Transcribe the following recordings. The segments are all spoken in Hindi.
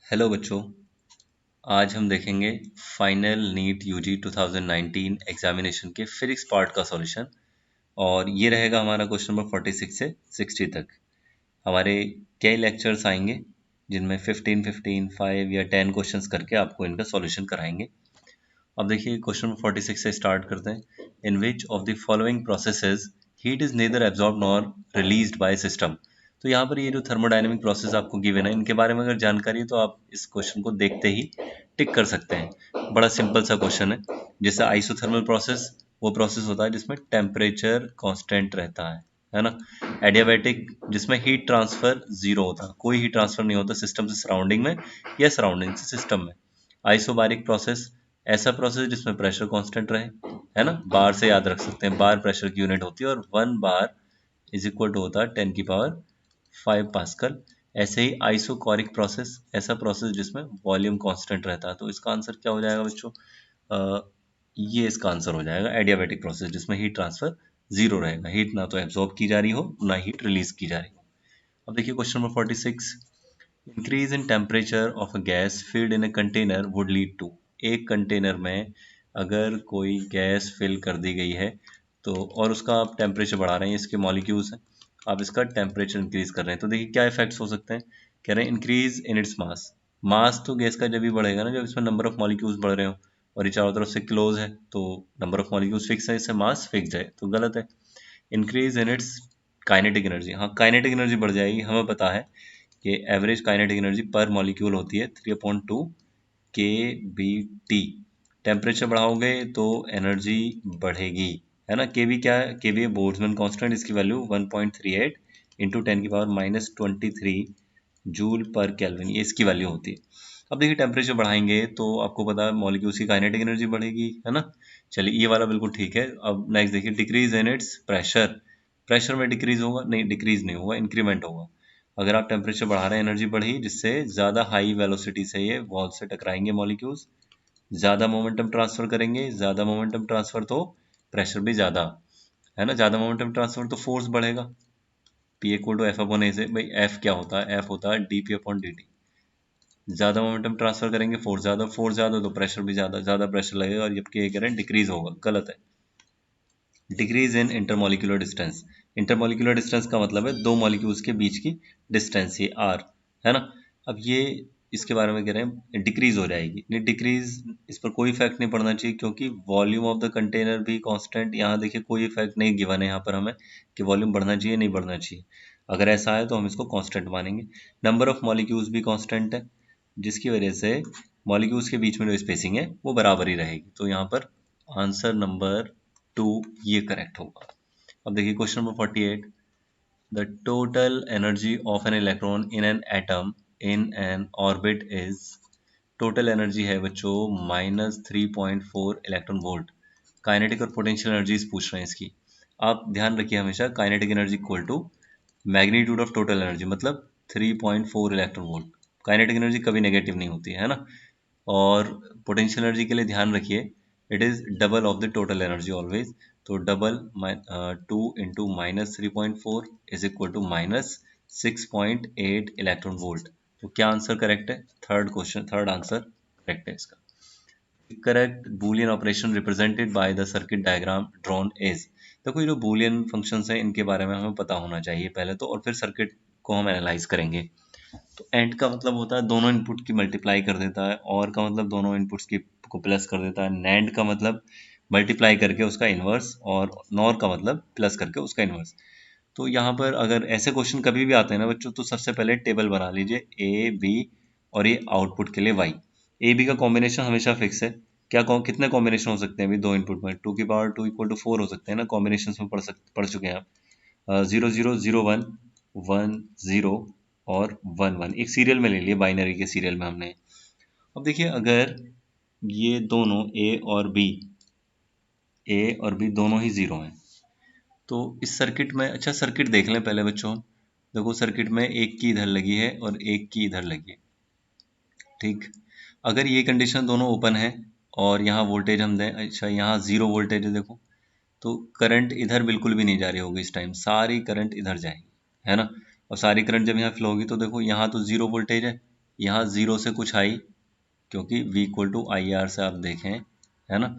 हेलो बच्चों। आज हम देखेंगे फाइनल नीट यूजी 2019 एग्जामिनेशन के फिजिक्स पार्ट का सॉल्यूशन। और ये रहेगा हमारा क्वेश्चन नंबर 46 से 60 तक। हमारे कई लेक्चर्स आएंगे जिनमें 15 5 या 10 क्वेश्चंस करके आपको इनका सॉल्यूशन कराएंगे। अब देखिए क्वेश्चन नंबर 46 से स्टार्ट करते हैं। In which of the following processes heat is neither absorb nor released by system. तो यहाँ पर ये जो थर्मोडायनेमिक प्रोसेस आपको गिवन है इनके बारे में अगर जानकारी है तो आप इस क्वेश्चन को देखते ही टिक कर सकते हैं। बड़ा सिंपल सा क्वेश्चन है। जैसे आइसोथर्मल प्रोसेस वो प्रोसेस होता है जिसमें टेम्परेचर कांस्टेंट रहता है ना। एडियाबैटिक जिसमें हीट ट्रांसफर जीरो होता है, कोई हीट ट्रांसफर नहीं होता सिस्टम से सराउंडिंग में या सराउंडिंग से सिस्टम में। आइसोबारिक प्रोसेस ऐसा प्रोसेस जिसमें प्रेशर कांस्टेंट रहे, है ना। बार से याद रख सकते हैं, बार प्रेशर की यूनिट होती है और 1 बार इज इक्वल टू होता है 10⁵ ऐसे ही आइसोकोरिक प्रोसेस ऐसा प्रोसेस जिसमें वॉल्यूम कांस्टेंट रहता है। तो इसका आंसर क्या हो जाएगा बच्चों? ये इसका आंसर हो जाएगा एडियाबैटिक प्रोसेस जिसमें हीट ट्रांसफर जीरो रहेगा, हीट ना तो एब्जॉर्ब की जा रही हो ना हीट रिलीज की जा रही हो। अब देखिए question number 46। Increase in temperature of a gas filled in a container would lead to. एक कंटेनर में अगर कोई गैस फिल कर दी गई है तो और उसका आप टेम्परेचर बढ़ा रहे हैं, इसके मॉलिक्यूल्स हैं, आप इसका टेम्परेचर इंक्रीज कर रहे हैं, तो देखिए क्या इफेक्ट्स हो सकते हैं। कह रहे हैं इंक्रीज इन इट्स मास। मास तो गैस का जब भी बढ़ेगा ना जब इसमें नंबर ऑफ मॉलिक्यूल्स बढ़ रहे हो, और ये चारों तरफ से क्लोज है तो नंबर ऑफ मॉलिक्यूल्स फिक्स है, इससे मास फिक्स है तो गलत है। Increase in its kinetic energy, हाँ काइनेटिक एनर्जी बढ़ जाएगी, हमें पता है कि एवरेज काइनेटिक एनर्जी पर मॉलिक्यूल होती है 3/2 के बी टी। टेम्परेचर बढ़ाओगे तो एनर्जी बढ़ेगी, है ना। के बी क्या है? के बी बोल्ट्जमैन कांस्टेंट, इसकी वैल्यू 1.38 इंटू 10⁻⁻23 जूल पर केल्विन, ये इसकी वैल्यू होती है। अब देखिए टेम्परेचर बढ़ाएंगे तो आपको पता है मॉलिक्यूल्स की काइनेटिक एनर्जी बढ़ेगी, है ना। चलिए ये वाला बिल्कुल ठीक है। अब नेक्स्ट देखिए decrease in its pressure. Pressure में डिक्रीज होगा? नहीं, डिक्रीज नहीं होगा, इंक्रीमेंट होगा। अगर आप टेम्परेचर बढ़ा रहे हैं एनर्जी बढ़ी, जिससे ज़्यादा हाई वेलोसिटी से ये वॉल से टकराएंगे मॉलिक्यूल्स, ज़्यादा मोमेंटम ट्रांसफर करेंगे, ज़्यादा मोमेंटम ट्रांसफर तो प्रेशर भी ज़्यादा, है ना। ज़्यादा मोमेंटम ट्रांसफर तो फोर्स बढ़ेगा, P equal to F upon A से। भाई एफ क्या होता है? एफ होता है D P upon D T. ज़्यादा मोमेंटम ट्रांसफर करेंगे, फोर्स ज़्यादा तो प्रेशर भी ज़्यादा, ज़्यादा प्रेशर लगेगा, और जबकि ये कह रहे हैं डिक्रीज होगा, गलत है। Decrease in intermolecular distance. Intermolecular distance का मतलब है दो मॉलिक्यूल्स के बीच की डिस्टेंस, ये आर, है ना। अब ये इसके बारे में कह रहे हैं डिक्रीज हो जाएगी, नहीं डिक्रीज इस पर कोई इफेक्ट नहीं पड़ना चाहिए क्योंकि वॉल्यूम ऑफ द कंटेनर भी कांस्टेंट। यहाँ देखिए कोई इफेक्ट नहीं गिवन है यहाँ पर हमें कि वॉल्यूम बढ़ना चाहिए नहीं बढ़ना चाहिए। अगर ऐसा है तो हम इसको कांस्टेंट मानेंगे। नंबर ऑफ मॉलिक्यूल्स भी कांस्टेंट है जिसकी वजह से मॉलिक्यूल्स के बीच में जो स्पेसिंग है वो बराबर ही रहेगी। तो यहाँ पर आंसर नंबर 2 ये करेक्ट होगा। अब देखिए question number 48। The total energy of an electron in an atom in an orbit is. Total energy है बच्चों -3.4 इलेक्ट्रॉन वोल्ट। काइनेटिक और पोटेंशियल एनर्जीज पूछ रहे हैं इसकी। आप ध्यान रखिए हमेशा kinetic energy equal to magnitude of total energy, मतलब 3.4 इलेक्ट्रॉन वोल्ट। काइनेटिक एनर्जी कभी नेगेटिव नहीं होती है ना। और पोटेंशियल एनर्जी के लिए ध्यान रखिए it is double of the total energy always. तो double 2 into -3.4 is equal to -6.8 electron volt. तो क्या आंसर करेक्ट है? Third question, third answer correct है इसका। Correct Boolean operation represented by the circuit diagram drawn is. देखो ये जो बूलियन फंक्शंस हैं इनके बारे में हमें पता होना चाहिए पहले तो, और फिर सर्किट को हम एनालाइज करेंगे। तो एंड का मतलब होता है दोनों इनपुट की मल्टीप्लाई कर देता है, और का मतलब दोनों इनपुट्स की को प्लस कर देता है, नैंड का मतलब मल्टीप्लाई करके उसका इन्वर्स, और नॉर का मतलब प्लस करके उसका इन्वर्स। तो यहाँ पर अगर ऐसे क्वेश्चन कभी भी आते हैं ना बच्चों, तो सबसे पहले टेबल बना लीजिए ए बी, और ये आउटपुट के लिए वाई। ए बी का कॉम्बिनेशन हमेशा फिक्स है। कितने कॉम्बिनेशन हो सकते हैं अभी दो इनपुट में? 2 की पावर 2 इक्वल टू 4 हो सकते हैं ना। कॉम्बिनेशन में पढ़ चुके हैं आप। 0 0 0 1 1 0 और 1 1 एक सीरियल में ले लिए, बाइनरी के सीरियल में हमने। अब देखिए अगर ये दोनों ए और बी दोनों ही जीरो हैं तो इस सर्किट में, अच्छा सर्किट देख लें पहले बच्चों। देखो सर्किट में एक की इधर लगी है और एक की इधर लगी है, ठीक। अगर ये कंडीशन दोनों ओपन है और यहाँ वोल्टेज हम दें, अच्छा यहाँ जीरो वोल्टेज है देखो, तो करंट इधर बिल्कुल भी नहीं जा रही होगी इस टाइम, सारी करंट इधर जाएगी, है ना। और सारी करंट जब यहाँ फ्लो होगी तो देखो यहाँ तो जीरो वोल्टेज है, यहाँ 0 से कुछ हाई, क्योंकि V equal to I R से आप देखें, है ना।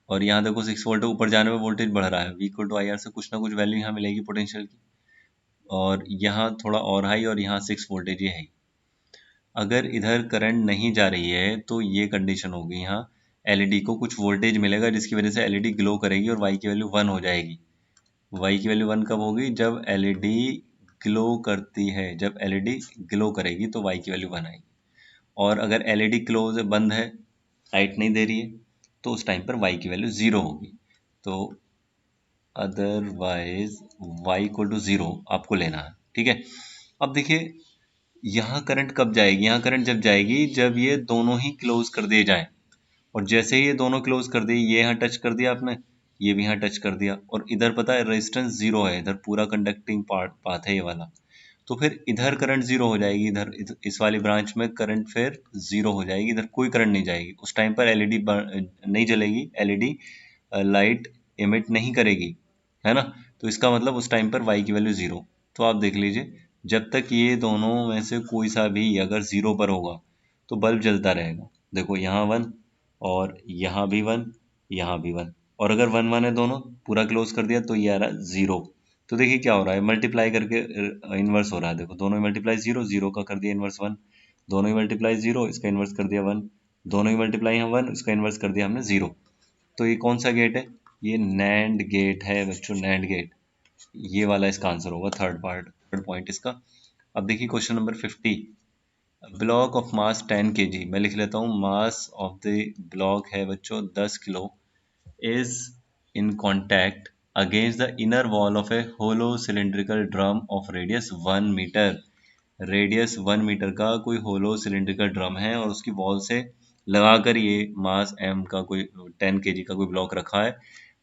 और यहाँ देखो 6 वोल्ट ऊपर जाने में वोल्टेज बढ़ रहा है, V equal to I R से कुछ ना कुछ वैल्यू यहाँ मिलेगी पोटेंशियल की। और यहाँ थोड़ा और हाई, और यहाँ 6 वोल्टेज ये है। अगर इधर करंट नहीं जा रही है तो ये कंडीशन होगी, यहाँ एलईडी को कुछ वोल्टेज मिलेगा जिसकी वजह से एलईडी ग्लो करेगी और वाई की वैल्यू 1 हो जाएगी। वाई की वैल्यू 1 कब होगी? जब एलईडी ग्लो करती है, जब एलईडी ग्लो करेगी तो वाई की वैल्यू 1 आएगी। और अगर एलईडी क्लोज बंद है, लाइट नहीं दे रही है, तो उस टाइम पर वाई की वैल्यू 0 होगी। तो अदरवाइज वाई इक्वल टू 0 आपको लेना है, ठीक है। अब देखिए यहाँ करंट कब जाएगी? यहाँ करंट जब जाएगी जब ये दोनों ही क्लोज कर दिए जाएं। और जैसे ही ये दोनों क्लोज कर दिए, ये यहाँ टच कर दिया आपने, ये भी यहाँ टच कर दिया, और इधर पता है रेजिस्टेंस 0 है, इधर पूरा कंडक्टिंग पाथ है ये वाला, तो फिर इधर करंट 0 हो जाएगी। इस वाली ब्रांच में करंट फिर 0 हो जाएगी, इधर कोई करंट नहीं जाएगी। उस टाइम पर एलईडी नहीं जलेगी, एलईडी लाइट इमिट नहीं करेगी, है ना। तो इसका मतलब उस टाइम पर वाई की वैल्यू 0। तो आप देख लीजिए, जब तक ये दोनों में से कोई सा भी अगर 0 पर होगा तो बल्ब जलता रहेगा। देखो यहाँ 1, और यहाँ भी 1, यहाँ भी 1, और अगर 1 1 है दोनों, पूरा क्लोज कर दिया तो ये आ रहा है 0। तो देखिए क्या हो रहा है, मल्टीप्लाई करके इन्वर्स हो रहा है। देखो दोनों ही मल्टीप्लाई 0, 0 का कर दिया इन्वर्स 1, दोनों ही मल्टीप्लाई 0, इसका इन्वर्स कर दिया 1, दोनों ही मल्टीप्लाई यहाँ 1, इसका इन्वर्स कर दिया हमने 0। तो ये कौन सा गेट है? ये नैंड गेट है बच्चों, नैंड गेट। ये वाला इसका आंसर होगा, थर्ड पॉइंट इसका। अब देखिए question number 50। Block of mass 10 kg, मैं लिख लेता हूँ, मास ऑफ द ब्लॉक है बच्चों 10 kilo, is in contact against the inner wall of a hollow cylindrical drum of radius 1 meter। Radius 1 metre का कोई होलो सिलिंड्रिकल ड्रम है और उसकी वॉल से लगाकर ये मास m का कोई 10 kg का कोई ब्लॉक रखा है।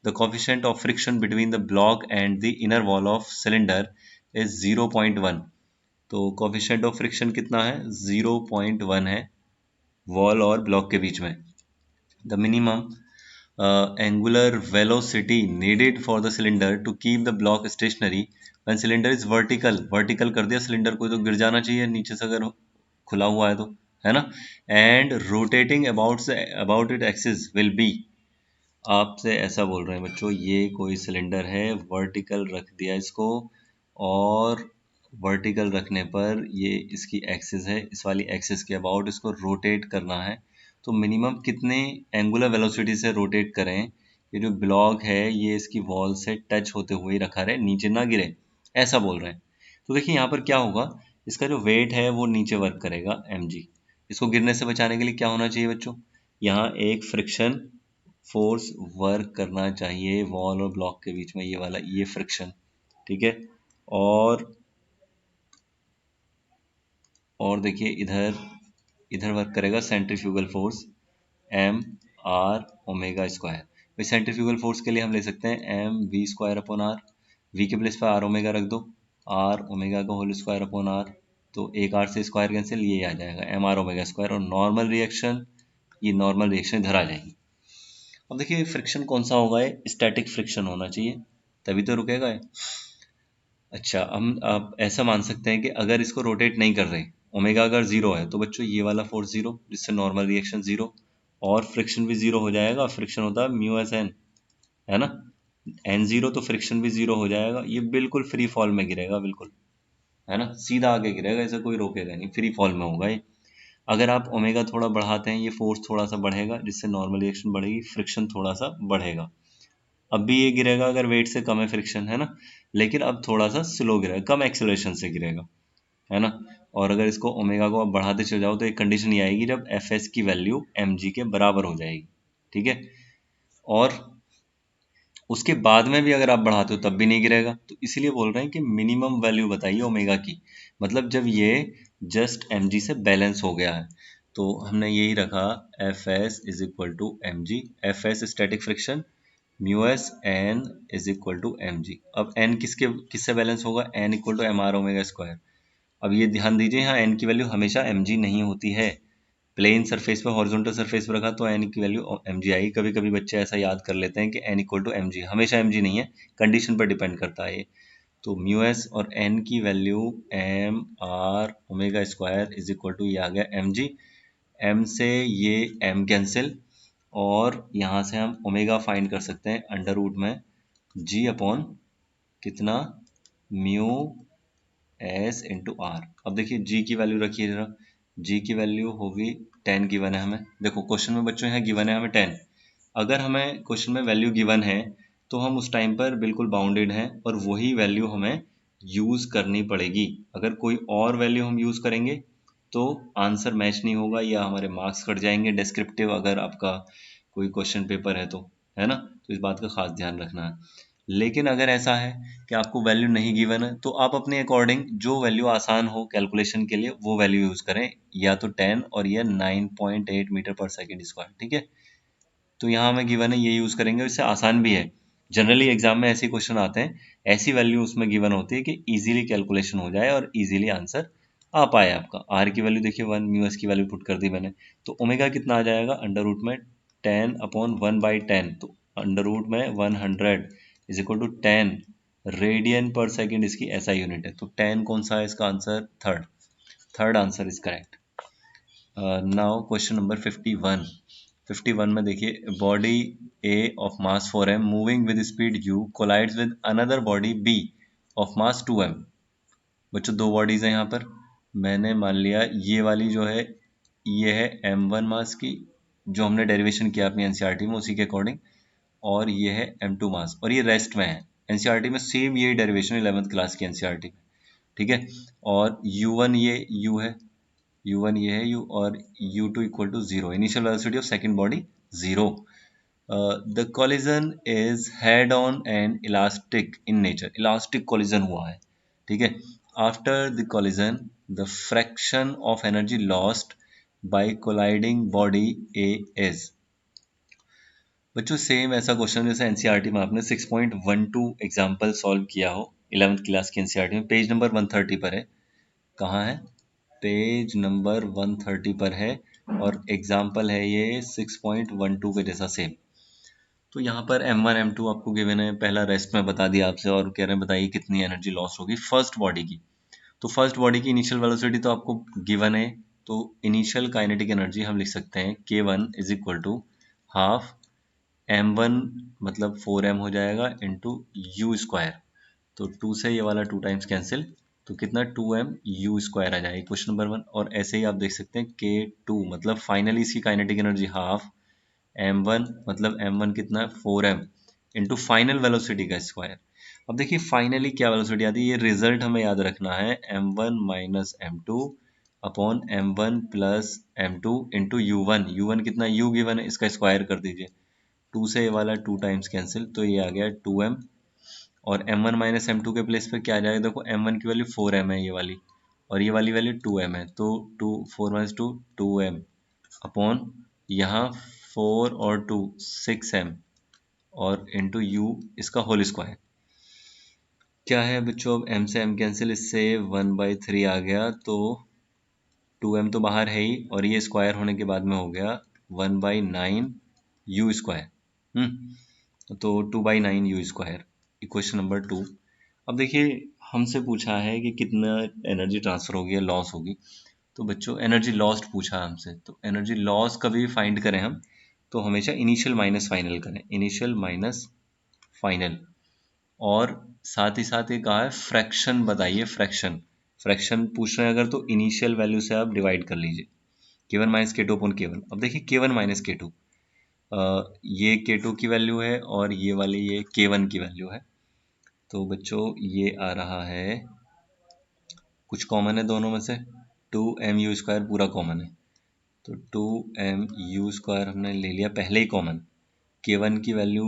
The coefficient of friction between the block and the inner wall of cylinder is 0.1। तो कोफिशिएंट ऑफ फ्रिक्शन कितना है? 0.1 है वॉल और ब्लॉक के बीच में। The minimum angular velocity needed for the cylinder to keep the block stationary when cylinder is vertical कर दिया सिलेंडर को, तो गिर जाना चाहिए नीचे से अगर खुला हुआ है तो, है ना। and rotating about its axis will be, आपसे ऐसा बोल रहे हैं बच्चों, ये कोई सिलेंडर है, वर्टिकल रख दिया इसको, और वर्टिकल रखने पर ये इसकी एक्सिस है, इस वाली एक्सिस के अबाउट इसको रोटेट करना है। तो मिनिमम कितने एंगुलर वेलोसिटी से रोटेट करें, ये जो ब्लॉक है ये इसकी वॉल से टच होते हुए ही रखा रहे, नीचे ना गिरे, ऐसा बोल रहे हैं। तो देखिए यहाँ पर क्या होगा, इसका जो वेट है वो नीचे वर्क करेगा mg। इसको गिरने से बचाने के लिए क्या होना चाहिए बच्चों? यहाँ एक फ्रिक्शन फोर्स वर्क करना चाहिए वॉल और ब्लॉक के बीच में, ये वाला, ये फ्रिक्शन, ठीक है। और देखिए इधर इधर वर्क करेगा centrifugal force M R omega square. भाई सेंट्रीफ्यूगल फोर्स के लिए हम ले सकते हैं M V square upon R, V के प्लेस पर आर ओमेगा रख दो, आर ओमेगा का होल स्क्वायर अपॉन आर, तो एक आर से स्क्वायर कैंसिल, ये आ जाएगा एम आर ओमेगा स्क्वायर, और नॉर्मल रिएक्शन, ये नॉर्मल रिएक्शन इधर आ जाएगी। अब देखिए फ्रिक्शन कौन सा होगा, ये स्टैटिक फ्रिक्शन होना चाहिए, तभी तो रुकेगा ये। अच्छा, हम आप ऐसा मान सकते हैं कि अगर इसको रोटेट नहीं कर रहे, ओमेगा अगर 0 है, तो बच्चों ये वाला फोर्स 0, जिससे नॉर्मल रिएक्शन 0, और फ्रिक्शन भी 0 हो जाएगा। फ्रिक्शन होता है म्यू एस एन, है ना। एन 0 तो फ्रिक्शन भी 0 हो जाएगा, ये बिल्कुल फ्री फॉल में गिरेगा, बिल्कुल, है ना, सीधा आगे गिरेगा, ऐसा कोई रोकेगा नहीं, फ्री फॉल में होगा ये। अगर आप ओमेगा थोड़ा बढ़ाते हैं, ये फोर्स थोड़ा सा बढ़ेगा, जिससे नॉर्मल रिएक्शन बढ़ेगी, फ्रिक्शन थोड़ा सा बढ़ेगा। अब भी ये गिरेगा अगर वेट से कम है फ्रिक्शन, है ना, लेकिन अब थोड़ा सा स्लो गिरेगा, कम एक्सेलरेशन से गिरेगा, है ना। और अगर इसको ओमेगा को अब बढ़ाते चले जाओ तो एक कंडीशन ये आएगी जब एफ एस की वैल्यू एम जी के बराबर हो जाएगी, ठीक है। और उसके बाद में भी अगर आप बढ़ाते हो तब भी नहीं गिरेगा, तो इसीलिए बोल रहे हैं कि मिनिमम वैल्यू बताइए ओमेगा की, मतलब जब ये जस्ट एम जी से बैलेंस हो गया है। तो हमने यही रखा, F S is equal to M G, F S static friction, mu S N is equal to M G. अब एन किससे बैलेंस होगा? N equal to M R omega square. अब ये ध्यान दीजिए, यहाँ एन की वैल्यू हमेशा एम जी नहीं होती है। प्लेन सरफेस पे, हॉरिजॉन्टल सरफेस पे रखा तो एन की वैल्यू एम जी आएगी। कभी कभी बच्चे ऐसा याद कर लेते हैं कि N equal to M G, हमेशा एम जी नहीं है, कंडीशन पर डिपेंड करता है ये। तो म्यू एस और एन की value M R omega square is equal to, ये आ गया एम जी। एम से ये एम कैंसिल, और यहाँ से हम ओमेगा फाइंड कर सकते हैं अंडर रूट में जी अपॉन कितना, म्यू एस इंटू आर। अब देखिए जी की वैल्यू रखिए जरा, जी की वैल्यू होगी 10 गिवन है हमें। देखो क्वेश्चन में बच्चों यहाँ गिवन है हमें 10। अगर हमें क्वेश्चन में वैल्यू गिवन है तो हम उस टाइम पर बिल्कुल बाउंडेड हैं और वही वैल्यू हमें यूज़ करनी पड़ेगी। अगर कोई और वैल्यू हम यूज़ करेंगे तो आंसर मैच नहीं होगा या हमारे मार्क्स कट जाएंगे डिस्क्रिप्टिव, अगर आपका कोई क्वेश्चन पेपर है तो, है ना। तो इस बात का खास ध्यान रखना है। लेकिन अगर ऐसा है कि आपको वैल्यू नहीं गिवन है तो आप अपने अकॉर्डिंग जो वैल्यू आसान हो कैलकुलेशन के लिए वो वैल्यू यूज़ करें, या तो 10 और या 9.8 मीटर पर सेकेंड स्क्वायर, ठीक है। तो यहाँ हमें गिवन है ये यूज़ करेंगे, इससे आसान भी है। जनरली एग्जाम में ऐसे क्वेश्चन आते हैं, ऐसी वैल्यू उसमें गिवन होती है कि इजीली कैलकुलेशन हो जाए और इजीली आंसर आ पाए आपका। आर की वैल्यू देखिए 1, म्यू एस की वैल्यू पुट कर दी मैंने, तो ओमेगा कितना आ जाएगा अंडर रूट में 10/1/10, तो अंडर रूट में 100 इज इक्वल टू 10 रेडियन पर सेकेंड इसकी ऐसा यूनिट है। तो 10 कौन सा है इसका answer, third. Third answer is correct. Now question number 51। 51 में देखिए, body A of mass 4m moving with speed u collides with another body b of mass 2m। बच्चों दो बॉडीज हैं यहाँ पर, मैंने मान लिया ये वाली जो है ये है m1 मास की, जो हमने डेरिवेशन किया अपनी एनसीईआरटी में उसी के अकॉर्डिंग, और ये है m2 मास, और ये रेस्ट में है। एनसीईआरटी में सेम ये डेरिवेशन 11th क्लास की एनसीईआरटी में, ठीक है। और u1 ये u है, u1 ये है u, और u2 equal to 0, initial velocity of second body 0। The collision is head on and elastic in nature, elastic collision हुआ है, ठीक है। After the collision the fraction of energy lost by colliding body A is. बच्चों सेम ऐसा क्वेश्चन जैसे एनसीईआरटी में आपने 6.12 एग्जाम्पल सॉल्व किया हो 11th क्लास की एनसीईआरटी में, पेज नंबर 130 पर है। कहाँ है, पेज नंबर 130 पर है, और एग्जाम्पल है ये 6.12 के जैसा सेम। तो यहाँ पर m1 m2 आपको गिवन है, पहला रेस्ट में बता दिया आपसे, और कह रहे हैं बताइए कितनी एनर्जी लॉस होगी फर्स्ट बॉडी की। तो फर्स्ट बॉडी की इनिशियल वेलोसिटी तो आपको गिवन है, तो इनिशियल काइनेटिक एनर्जी हम लिख सकते हैं k1 is equal to half m1 मतलब 4m हो जाएगा इंटू यू स्क्वायर। तो 2 से ये वाला 2 टाइम्स कैंसिल, तो कितना 2m यू स्क्वायर आ जाएगा क्वेश्चन नंबर 1। और ऐसे ही आप देख सकते हैं k2 मतलब फाइनली इसकी काइनेटिक एनर्जी हाफ m1 मतलब m1 कितना है 4m इंटू फाइनल वेलोसिटी का स्क्वायर। अब देखिए फाइनली क्या वेलोसिटी आती है, ये रिजल्ट हमें याद रखना है, m1 minus m2 upon m1 plus m2 into u1। u1 कितना u गिवन है, इसका स्क्वायर कर दीजिए, 2 से ये वाला 2 टाइम्स कैंसिल, तो ये आ गया 2m। और m1 माइनस m2 के प्लेस पे क्या आ जाएगा, देखो m1 की वैल्यू 4m है ये वाली, और ये वाली वैल्यू 2m है, तो 4 माइनस 2 2m अपॉन यहाँ 4 और 2 6m और इंटू यू इसका होल स्क्वायर। क्या है बच्चों, अब m से m कैंसिल, इससे 1/3 आ गया, तो 2m तो बाहर है ही, और ये स्क्वायर होने के बाद में हो गया 1/9 यू स्क्वायर। तो 2/9 यू स्क्वायर, इक्वेशन नंबर 2। अब देखिए हमसे पूछा है कि कितना एनर्जी ट्रांसफर होगी या लॉस होगी, तो बच्चों एनर्जी लॉस्ट पूछा है हमसे, तो एनर्जी लॉस कभी भी फाइंड करें हम तो हमेशा इनिशियल माइनस फाइनल करें, इनिशियल माइनस फाइनल। और साथ ही साथ ये कहा है फ्रैक्शन बताइए, फ्रैक्शन, फ्रैक्शन पूछ रहे हैं अगर तो इनिशियल वैल्यू से आप डिवाइड कर लीजिए, k1 माइनस के टू अपॉन k1। अब देखिए k1 माइनस के टू, ये k2 की वैल्यू है और ये वाली ये k1 की वैल्यू है, तो बच्चों ये आ रहा है, कुछ कॉमन है दोनों में से, 2mu स्क्वायर पूरा कॉमन है, तो 2mu स्क्वायर हमने ले लिया पहले ही कॉमन। k1 की वैल्यू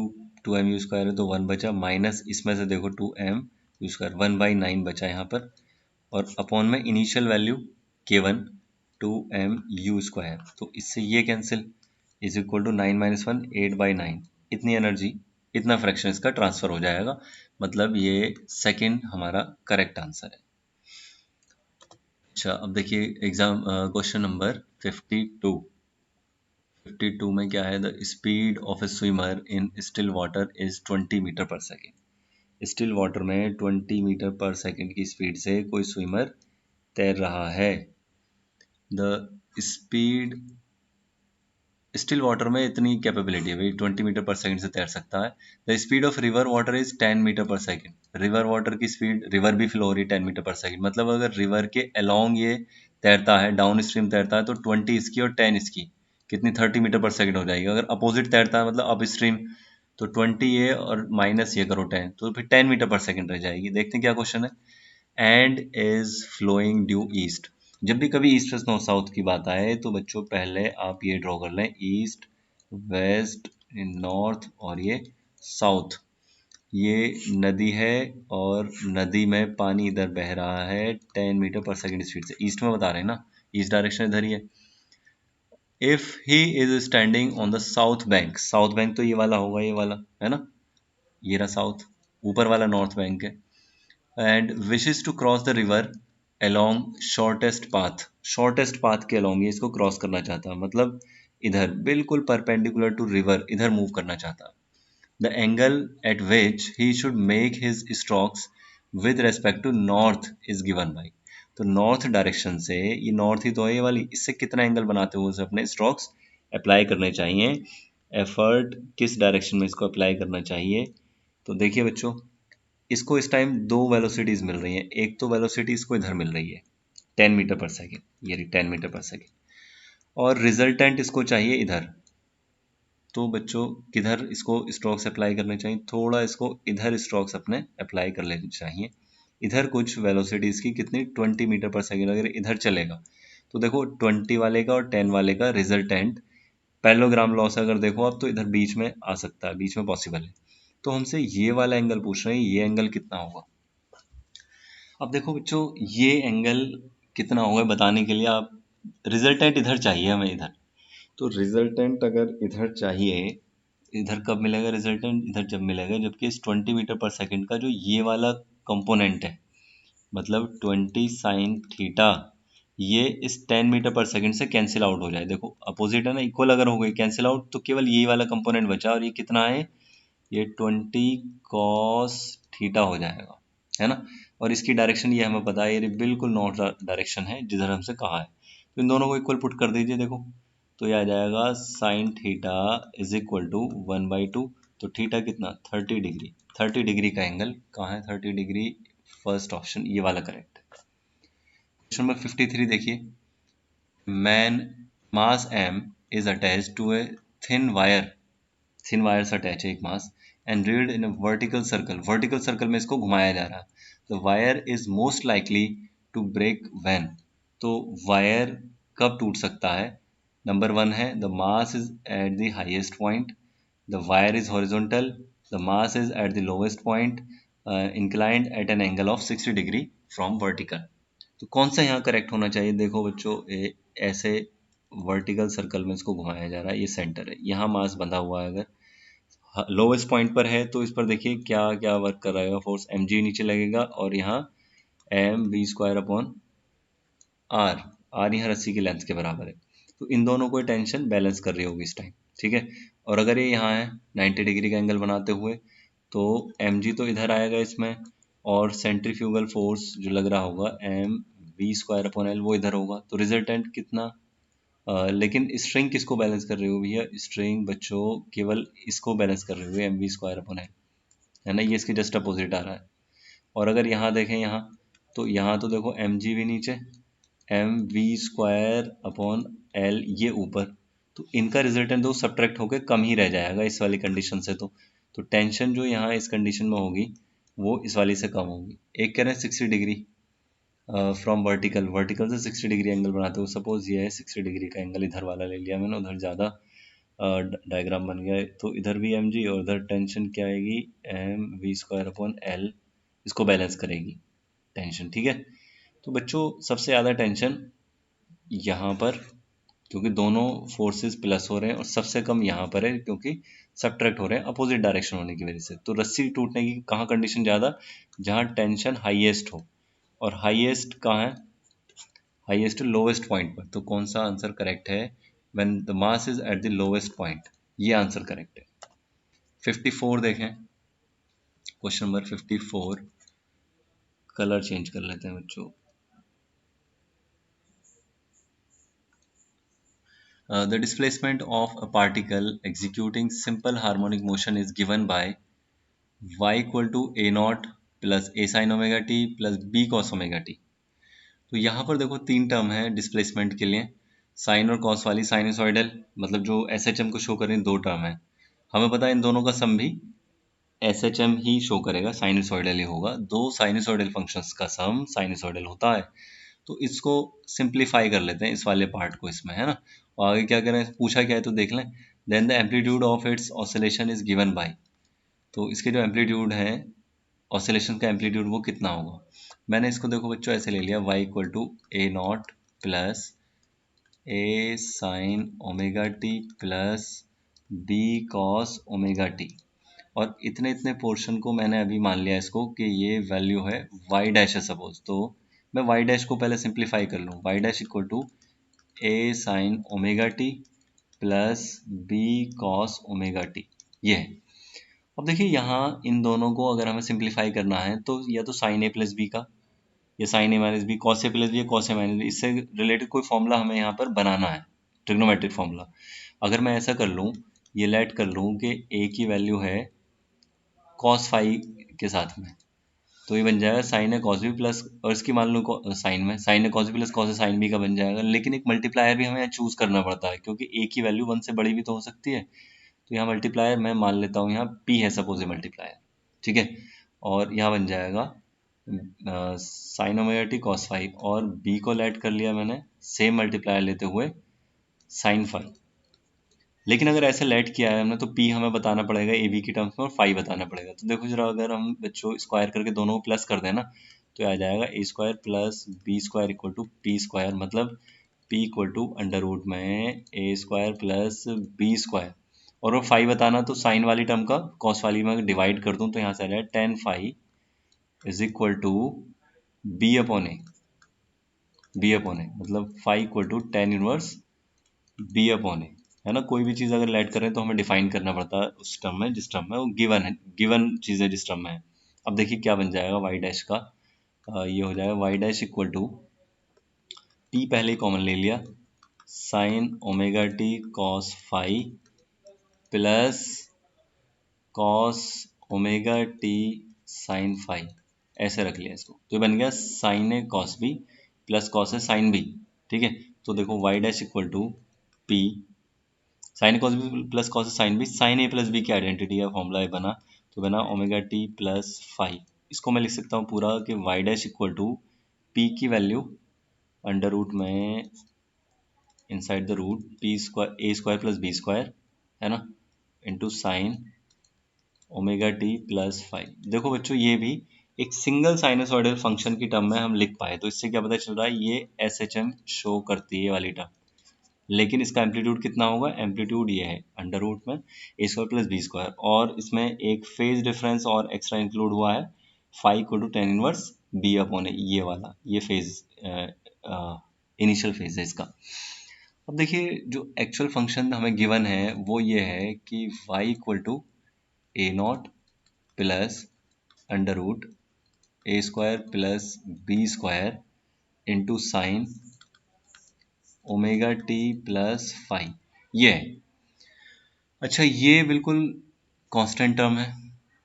2mu स्क्वायर है तो 1 बचा, माइनस इसमें से देखो 2mu स्क्वायर 1/9 बचा यहाँ पर, और अपॉन में initial value k1 2mu square, तो इससे ये cancel, is equal to 9 minus 1 8/9। इतनी एनर्जी इतना फ्रैक्शन इसका ट्रांसफर हो जाएगा, मतलब ये सेकंड हमारा करेक्ट आंसर है। अच्छा अब देखिए एग्जाम क्वेश्चन नंबर 52। 52 में क्या है, the speed of a swimmer in still water is 20 metre per second. Still water में 20 मीटर पर सेकंड की स्पीड से कोई स्विमर तैर रहा है। द स्पीड, स्टिल वाटर में इतनी कैपेबिलिटी है भाई, 20 मीटर पर सेकंड से तैर सकता है। The speed of river water is 10 metre per second. River water की स्पीड, रिवर भी फ्लो हो रही है 10 मीटर पर सेकंड, मतलब अगर रिवर के अलोंग ये तैरता है, डाउन स्ट्रीम तैरता है, तो 20 इसकी और 10 इसकी कितनी 30 मीटर पर सेकंड हो जाएगी। अगर अपोजिट तैरता है मतलब अप स्ट्रीम, तो 20 ये और माइनस ये करो 10, तो फिर 10 मीटर पर सेकंड रह जाएगी। देखते हैं क्या क्वेश्चन है। And is flowing due east. जब भी कभी ईस्ट वेस्ट नॉर्थ साउथ की बात आए तो बच्चों पहले आप ये ड्रॉ कर लें, ईस्ट वेस्ट नॉर्थ और ये साउथ। ये नदी है और नदी में पानी इधर बह रहा है 10 मीटर पर सेकंड स्पीड से। ईस्ट में बता रहे हैं ना, ईस्ट डायरेक्शन इधर ही है। If he is standing on the south bank, south bank तो ये वाला होगा, ये वाला है ना, ये रहा साउथ, ऊपर वाला नॉर्थ बैंक है। And wishes to cross the river along shortest path, shortest path के अलोंग ये इसको क्रॉस करना चाहता है, मतलब इधर बिल्कुल परपेंडिकुलर टू रिवर इधर मूव करना चाहता है। The angle at which he should make his strokes with respect to north is given by. तो नॉर्थ डायरेक्शन से, ये नॉर्थ ही तो है ये वाली, इससे कितना एंगल बनाते हुए उसे अपने स्ट्रोक्स अप्लाई करने चाहिए। एफर्ट किस डायरेक्शन में इसको अप्लाई करना चाहिए। तो देखिए बच्चों, इसको इस टाइम दो वेलोसिटीज मिल रही हैं। एक तो वेलोसिटी इसको इधर मिल रही है 10 मीटर पर सेकेंड, ये रही 10 मीटर पर सेकेंड, और रिजल्टेंट इसको चाहिए इधर। तो बच्चों किधर इसको स्ट्रोक्स अप्लाई करने चाहिए, थोड़ा इसको इधर स्ट्रोक्स अपने अप्लाई कर लेने चाहिए। इधर कुछ वेलोसिटी इसकी कितनी 20 मीटर पर सेकेंड, अगर इधर चलेगा तो देखो 20 वाले का और 10 वाले का रिजल्टेंट पैरेललोग्राम लॉ से अगर देखो आप तो इधर बीच में आ सकता है, बीच में पॉसिबल है। तो हमसे ये वाला एंगल पूछ रहे हैं, ये एंगल कितना होगा। अब देखो बच्चों, ये एंगल कितना होगा बताने के लिए आप, रिजल्टेंट इधर चाहिए हमें इधर, तो रिजल्टेंट अगर इधर चाहिए, इधर कब मिलेगा रिजल्टेंट, इधर जब मिलेगा जबकि इस 20 मीटर पर सेकंड का जो ये वाला कंपोनेंट है, मतलब 20 साइन थीटा, ये इस 10 मीटर पर सेकंड से कैंसिल आउट हो जाए। देखो अपोजिट है ना, इक्वल अगर हो गई कैंसिल आउट, तो केवल ये वाला कंपोनेंट बचा, और ये कितना है, ये 20 कॉस थीटा हो जाएगा, है ना। और इसकी डायरेक्शन ये हमें पता है, ये बिल्कुल नॉर्थ डायरेक्शन है जिधर हमसे कहा है। तो इन दोनों को इक्वल पुट कर दीजिए, देखो तो ये आ जाएगा sine theta is equal to 1/2। तो थीटा कितना 30 डिग्री, 30 डिग्री का एंगल कहाँ है, 30 डिग्री फर्स्ट ऑप्शन ये वाला करेक्ट है। क्वेश्चन नंबर 53 देखिए, man mass m is attached to a thin wire, thin wire से अटैच है एक mass, and read in a vertical circle, vertical circle में इसको घुमाया जा रहा है। The wire is most likely to break when. तो वायर कब टूट सकता है। नंबर वन है the mass is at the highest point, the wire is horizontal, the mass is at the lowest point, inclined at an angle of 60 degree from vertical. तो कौन सा यहाँ करेक्ट होना चाहिए। देखो बच्चों, ऐसे वर्टिकल सर्कल में इसको घुमाया जा रहा है, ये सेंटर है, यहाँ मास बंधा हुआ है, अगर लोवेस्ट पॉइंट पर है तो इस पर देखिए क्या क्या वर्क कराएगा, फोर्स एम जी नीचे लगेगा, और यहाँ M V square upon R, R यहाँ रस्सी की लेंथ के बराबर है। तो इन दोनों को टेंशन बैलेंस कर रही होगी इस टाइम, ठीक है। और अगर ये यहाँ है 90 डिग्री का एंगल बनाते हुए, तो एम जी तो इधर आएगा इसमें, और सेंट्रीफ्यूगल फोर्स जो लग रहा होगा M V square upon L वो इधर होगा। तो रिजल्टेंट कितना, लेकिन स्ट्रिंग किसको बैलेंस कर रही होगी भैया, स्ट्रिंग बच्चों केवल इसको बैलेंस कर रही होगी, M V square upon L, है ना, ये इसके जस्ट अपोजिट आ रहा है। और अगर यहाँ देखें, यहाँ तो देखो एम जी भी नीचे, M V square upon L ये ऊपर, तो इनका रिजल्टेंट दो सब्ट्रैक्ट होकर कम ही रह जाएगा इस वाली कंडीशन से। तो टेंशन जो यहाँ इस कंडीशन में होगी वो इस वाली से कम होगी। एक कह रहे हैं 60 डिग्री फ्रॉम वर्टिकल, वर्टिकल से 60 डिग्री एंगल बनाते हो, सपोज ये है 60 डिग्री का एंगल, इधर वाला ले लिया मैंने, उधर ज़्यादा डायग्राम बन गया है। तो इधर भी एम जी और इधर टेंशन क्या आएगी, M V square upon L, इसको बैलेंस करेगी टेंशन, ठीक है। तो बच्चों सबसे ज़्यादा टेंशन यहाँ पर, क्योंकि दोनों फोर्सेस प्लस हो रहे हैं, और सबसे कम यहाँ पर है क्योंकि सब्ट्रैक्ट हो रहे हैं अपोजिट डायरेक्शन होने की वजह से। तो रस्सी टूटने की कहाँ कंडीशन ज़्यादा, जहाँ टेंशन हाईएस्ट हो, और हाईएस्ट कहाँ है, हाईएस्ट लोवेस्ट पॉइंट पर। तो कौन सा आंसर करेक्ट है, when the mass is at the lowest point, ये आंसर करेक्ट है। 54 देखें, क्वेश्चन नंबर 54, कलर चेंज कर लेते हैं बच्चों। The displacement of a particle executing simple harmonic motion is given by y equal to a not plus a sin omega t plus b cos omega t। तो यहाँ पर देखो तीन टर्म है डिस्प्लेसमेंट के लिए, साइन और कॉस वाली साइनसॉइडल, मतलब जो एस एच एम को शो करें दो टर्म है। हमें पता है इन दोनों का सम भी एस एच एम ही शो करेगा, साइनसॉइडल ही होगा। दो साइनसॉइडल फंक्शंस का सम साइनसॉइडल होता है। तो इसको सिंप्लीफाई कर लेते हैं इस वाले पार्ट को इसमें, है ना। और आगे क्या करें, पूछा क्या है तो देख लें। Then the amplitude of its oscillation is given by, तो इसके जो एम्पलीट्यूड है, ऑसिलेशन का एम्पलीट्यूड वो कितना होगा। मैंने इसको देखो बच्चों ऐसे ले लिया, y equal to A not plus A sine omega T plus B cos omega T. और इतने इतने पोर्शन को मैंने अभी मान लिया इसको कि ये वैल्यू है y डैश है सपोज। तो मैं y डैश को पहले सिंप्लीफाई कर लूँ, y dash equal to A sine omega T plus B cos omega T, ये है। अब देखिए यहाँ इन दोनों को अगर हमें सिंप्लीफाई करना है तो या तो साइन ए प्लस बी का, या sign A minus B, cos A plus B या कॉस ए माइनस बी, इससे रिलेटेड कोई फॉर्मूला हमें यहाँ पर बनाना है, ट्रिग्नोमेट्रिक फॉर्मूला। अगर मैं ऐसा कर लूँ, ये लेट कर लूँ कि ए की वैल्यू है कॉस फाई के साथ में, तो ये बन जाएगा साइन है कॉस बी प्लस, और इसकी मान लो साइन में साइन है कॉस बी प्लस कॉस है साइन बी का बन जाएगा। लेकिन एक मल्टीप्लायर भी हमें चूज करना पड़ता है क्योंकि ए की वैल्यू 1 से बड़ी भी तो हो सकती है। तो यहाँ मल्टीप्लायर मैं मान लेता हूँ, यहाँ पी है सपोज ए मल्टीप्लायर, ठीक है। और यहाँ बन जाएगा sine omega T cos phi, और बी को लेट कर लिया मैंने सेम मल्टीप्लायर लेते हुए साइन फाई। लेकिन अगर ऐसे लेट किया है हमने तो पी हमें बताना पड़ेगा ए बी की टर्म्स में और फाई बताना पड़ेगा। तो देखो जरा, अगर हम बच्चों स्क्वायर करके दोनों को प्लस कर दें ना, तो आ जाएगा A square plus B square equal to P square, मतलब P equal to under root में A square plus B square. और वो फाई बताना, तो साइन वाली टर्म का कॉस वाली में डिवाइड कर दूं तो यहाँ से आ जाए tan phi is equal to B upon A, B upon A मतलब phi equal to tan inverse B upon A, है ना। कोई भी चीज़ अगर लेट करें तो हमें डिफाइन करना पड़ता है उस टर्म में जिस टर्म में वो गिवन है, गिवन चीज़ है जिस टर्म में है। अब देखिए क्या बन जाएगा वाई डैश का, ये हो जाएगा Y dash equal to P पहले ही कॉमन ले लिया, sine omega T cos phi plus cos omega T sine phi, ऐसे रख लिया इसको। तो ये बन गया sine A cos B plus cos A sine B, ठीक है। तो देखो Y dash equal to P sine cos B plus cos sine B, sine A plus B की आइडेंटिटी है, फॉर्मूला बना। तो बना ओमेगा टी प्लस फाई। इसको मैं लिख सकता हूँ पूरा कि Y dash equal to P की वैल्यू अंडर रूट में inside the root P square A square plus B square, है ना, into sine omega T plus five. देखो बच्चों ये भी एक सिंगल साइनसॉइडल फंक्शन की टर्म में हम लिख पाए, तो इससे क्या पता चल रहा है ये एस एच एम शो करती है ये वाली टर्म। लेकिन इसका एम्पलीट्यूड कितना होगा, एम्पलीट्यूड ये है अंडर रूट में A square plus B square, और इसमें एक फेज डिफरेंस और एक्स्ट्रा इंक्लूड हुआ है phi equal to tan inverse B upon A, ये वाला ये फेज इनिशियल फेज है इसका। अब देखिए जो एक्चुअल फंक्शन हमें गिवन है वो ये है कि y equal to A not plus under root A square plus B square into sine omega T plus five, ये है। अच्छा ये बिल्कुल कांस्टेंट टर्म है,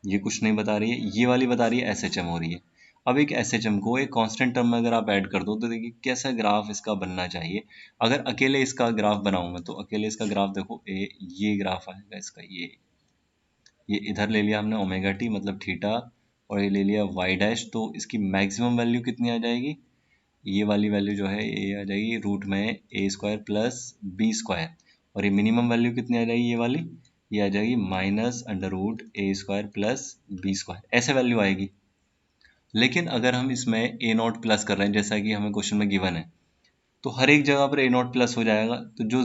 ये कुछ नहीं बता रही है, ये वाली बता रही है एस एच एम हो रही है। अब एक एस एच एम को एक कांस्टेंट टर्म में अगर आप ऐड कर दो तो देखिए कैसा ग्राफ इसका बनना चाहिए। अगर अकेले इसका ग्राफ बनाऊं मैं तो अकेले इसका ग्राफ देखो ये ग्राफ आएगा इसका, ये इधर ले लिया हमने ओमेगा टी मतलब थीटा, और ये ले लिया वाई डैश, तो इसकी मैक्सिमम वैल्यू कितनी आ जाएगी, ये वाली वैल्यू जो है ये आ जाएगी रूट में A square plus B square, और ये मिनिमम वैल्यू कितनी आ जाएगी ये वाली, ये आ जाएगी minus under root A square plus B square, ऐसे वैल्यू आएगी। लेकिन अगर हम इसमें ए नॉट प्लस कर रहे हैं जैसा कि हमें क्वेश्चन में गिवन है, तो हर एक जगह पर ए नॉट प्लस हो जाएगा, तो जो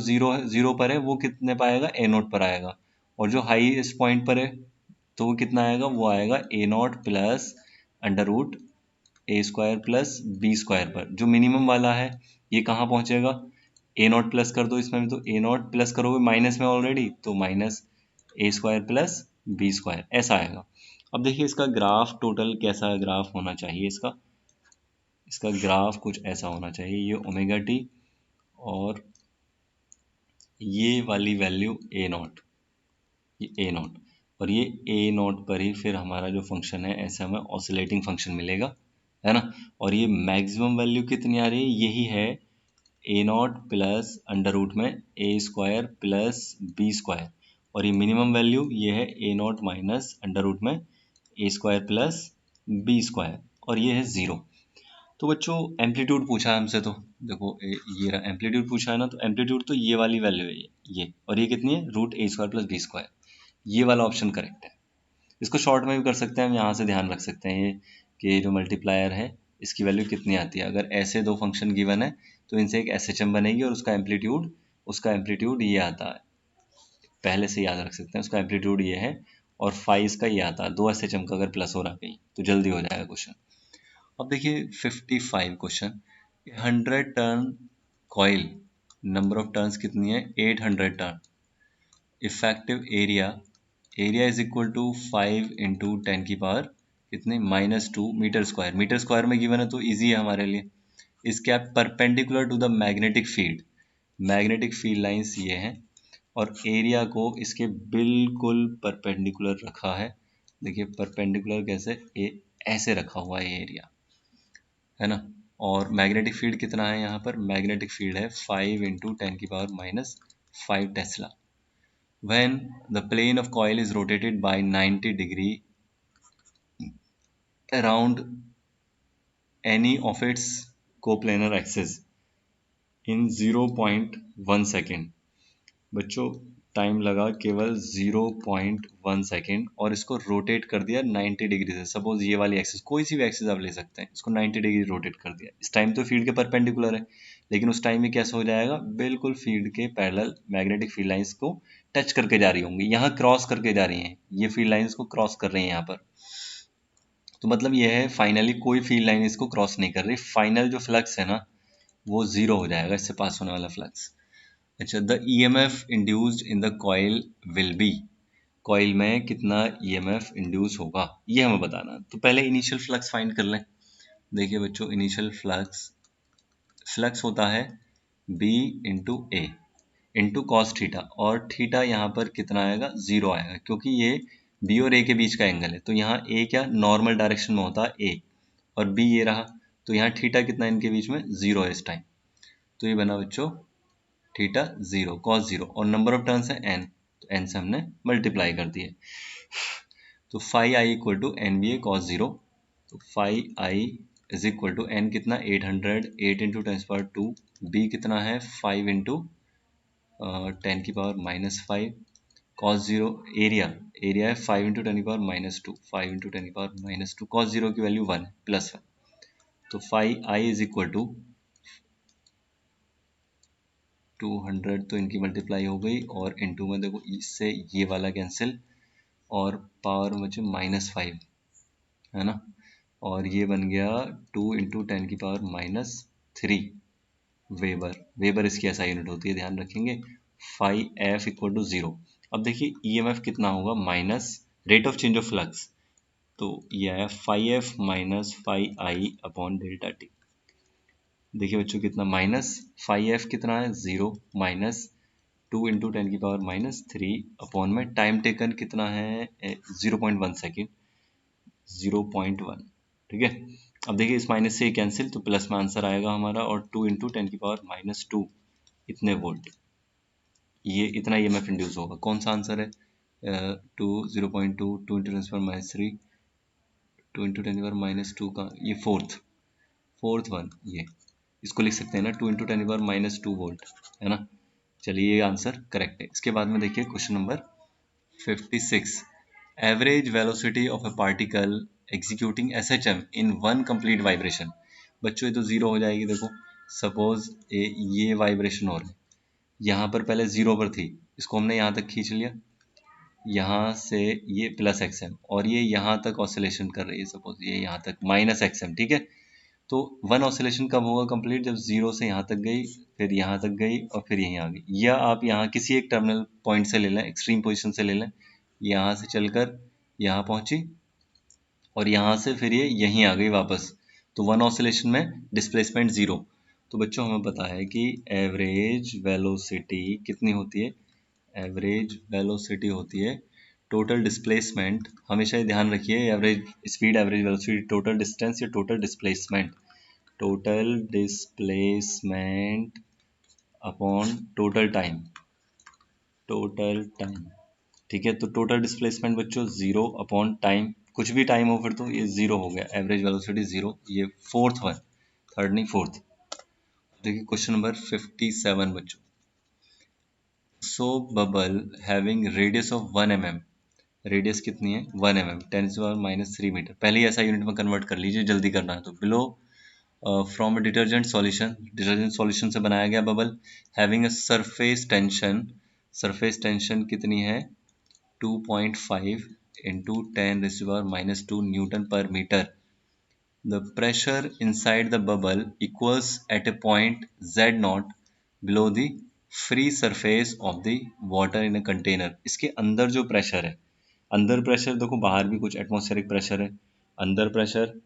जीरो पर है वो कितने पर आएगा, ए नॉट पर आएगा, और जो हाईएस्ट पॉइंट पर है तो वो कितना आएगा, वो आएगा A not plus under root A square plus B square पर। जो मिनिमम वाला है ये कहाँ पहुँचेगा, ए नॉट प्लस कर दो इसमें भी, तो ए नॉट प्लस करोगे माइनस में ऑलरेडी, तो माइनस ए स्क्वायर प्लस बी स्क्वायर ऐसा आएगा। अब देखिए इसका ग्राफ टोटल कैसा ग्राफ होना चाहिए, इसका ग्राफ कुछ ऐसा होना चाहिए, ये ओमेगा टी और ये वाली वैल्यू ए नॉट, ये ए नॉट, और ये ए नॉट पर ही फिर हमारा जो फंक्शन है ऐसे हमें ऑसिलेटिंग फंक्शन मिलेगा, है ना। और ये मैक्सिमम वैल्यू कितनी आ रही है, यही है ए नॉट प्लस अंडर रूट में A square plus B square, और ये मिनिमम वैल्यू ये है ए नॉट माइनस अंडर रूट में A square plus B square, और ये है ज़ीरो। तो बच्चों एम्पलीट्यूड पूछा है हमसे, तो देखो ये रहा एम्पलीट्यूड पूछा है ना, तो एम्पलीट्यूड तो ये वाली वैल्यू है ये, और ये कितनी है, root A square plus B square, ये वाला ऑप्शन करेक्ट है। इसको शॉर्ट में भी कर सकते हैं हम, यहाँ से ध्यान रख सकते हैं ये कि जो मल्टीप्लायर है इसकी वैल्यू कितनी आती है। अगर ऐसे दो फंक्शन गिवन है तो इनसे एक एसएचएम बनेगी और उसका एम्पलीट्यूड ये आता है, पहले से याद रख सकते हैं, उसका एम्पलीट्यूड ये है और फाइव इसका ये आता है, दो एसएचएम का अगर प्लस हो रहा कहीं तो जल्दी हो जाएगा क्वेश्चन। अब देखिए 55 question, 100 turn coil, number of turns कितनी है, 800 turn, effective area, area is equal to 5 into 10 की पावर कितने -2 मीटर स्क्वायर, मीटर स्क्वायर में गिवन है तो इजी है हमारे लिए। इसके perpendicular to the magnetic field lines ये हैं, और एरिया को इसके बिल्कुल परपेंडिकुलर रखा है। देखिए परपेंडिकुलर कैसे, ऐसे रखा हुआ है एरिया, है ना। और मैग्नेटिक फील्ड कितना है यहाँ पर, मैग्नेटिक फील्ड है 5 इंटू 10 की power -5 Tesla. When the plane of coil is rotated by 90 degree around any of its coplanar axis in 0.1 second, बच्चों टाइम लगा केवल 0.1 सेकेंड, और इसको रोटेट कर दिया 90 डिग्री से। सपोज ये वाली एक्सिस, कोई सी भी एक्सिस आप ले सकते हैं, इसको 90 डिग्री रोटेट कर दिया। इस टाइम तो फील्ड के परपेंडिकुलर है, लेकिन उस टाइम में कैसे हो जाएगा, बिल्कुल फील्ड के पैरेलल मैग्नेटिक फील्ड लाइंस को टच करके जा रही होंगी, यहाँ क्रॉस करके जा रही हैं, ये फील्ड लाइंस को क्रॉस कर रही हैं यहाँ पर। तो मतलब ये है फाइनली कोई फील्ड लाइन इसको क्रॉस नहीं कर रही, फाइनल जो फ्लक्स है ना वो जीरो हो जाएगा, इससे पास होने वाला फ्लक्स। अच्छा, the EMF induced in the coil will be, coil में कितना ईएमएफ इंड्यूस होगा ये हमें बताना। तो पहले इनिशियल फ्लक्स फाइंड कर लें। देखिए बच्चों इनिशियल फ्लक्स होता है b इंटू ए इंटू कॉस थीटा, और थीटा यहाँ पर कितना आएगा, जीरो आएगा, क्योंकि ये b और a के बीच का एंगल है। तो यहाँ a क्या नॉर्मल डायरेक्शन में होता है a, और b ये रहा, तो यहाँ थीटा कितना इनके बीच में, जीरो है इस टाइम। तो ये बना बच्चों थीटा जीरो, कॉस जीरो, और नंबर ऑफ टर्न्स है n, तो n से हमने मल्टीप्लाई कर दिए। तो five I equal to N B A cos zero, तो five I is equal to N कितना 800, 8 इंटू 10⁻², बी कितना है 5 इंटू 10 की पावर -5, कॉस जीरो, एरिया है 5 इंटू 10 की पावर -2, 5 इंटू 10 की पावर -2, कॉस जीरो की वैल्यू 1 +1। तो five I is equal to 200, तो इनकी मल्टीप्लाई हो गई, और इनटू में देखो इससे ये वाला कैंसिल, और पावर मुझे -5, है ना, और ये बन गया 2 इंटू 10 की पावर -3 वेबर इसकी ऐसा यूनिट होती है, ध्यान रखेंगे। 5F equal to 0। अब देखिए EMF कितना होगा, minus rate of change of flux, तो ये आया 5F minus 5I upon delta T. देखिए बच्चों कितना, -5F कितना है 0, माइनस 2 इंटू 10 की पावर -3 अपॉन में टाइम टेकन कितना है 0.1 सेकेंड, 0.1, ठीक है। अब देखिए इस माइनस से कैंसिल, तो प्लस में आंसर आएगा हमारा, और 2 इंटू 10 की पावर -2 इतने वोल्ट, ये इतना EMF इंड्यूस होगा। कौन सा आंसर है, 0.2, 2 इंटू 10 की पावर -3, 2 इंटू 10 की पावर -2 का ये फोर्थ वन, ये इसको लिख सकते हैं ना, 2 इंटू 10 की पावर -2 वोल्ट, है ना। चलिए ये आंसर करेक्ट है। इसके बाद में देखिए question number 56, average velocity of a particle executing SHM in one complete vibration. बच्चों ये तो जीरो हो जाएगी, देखो सपोज ये वाइब्रेशन हो रहा है, यहाँ पर पहले जीरो पर थी, इसको हमने यहाँ तक खींच लिया, यहाँ से ये +XM, और ये यहाँ तक ऑसिलेशन कर रही है, सपोज ये यहाँ तक -XM, ठीक है। तो वन ऑसिलेशन कब होगा कंप्लीट, जब जीरो से यहाँ तक गई, फिर यहाँ तक गई, और फिर यहीं आ गई। या आप यहाँ किसी एक टर्मिनल पॉइंट से ले लें, एक्सट्रीम पोजीशन से ले लें, यहाँ से चलकर यहाँ पहुँची, और यहाँ से फिर ये यहीं आ गई वापस, तो वन ऑसिलेशन में डिस्प्लेसमेंट ज़ीरो। तो बच्चों हमें पता है कि एवरेज वेलोसिटी कितनी होती है, एवरेज वेलोसिटी होती है टोटल डिस्प्लेसमेंट, हमेशा ये ध्यान रखिए, average speed, average velocity, total distance या total displacement, total displacement upon total time, total time. ठीक है, तो टोटल डिस्प्लेसमेंट बच्चों जीरो अपॉन टाइम, कुछ भी टाइम हो फिर तो ये जीरो हो गया, एवरेज वेलोसिटी जीरो। ये फोर्थ वन, थर्ड नहीं फोर्थ। देखिए क्वेश्चन नंबर 57 बच्चों, so bubble having radius of 1 mm, radius कितनी है 1 mm, 10⁻³ पहले ही ऐसा यूनिट में कन्वर्ट कर लीजिए, जल्दी करना है तो। Below from a detergent solution, detergent solution से बनाया गया bubble, having a surface tension कितनी है 2.5 into 10⁻⁻² Newton per meter. The pressure inside the bubble equals at a point Z naught below the free surface of the water in a container. इसके अंदर जो प्रेशर है, अंदर प्रेशर देखो, बाहर भी कुछ एटमॉस्फेरिक प्रेशर है, अंदर प्रेशर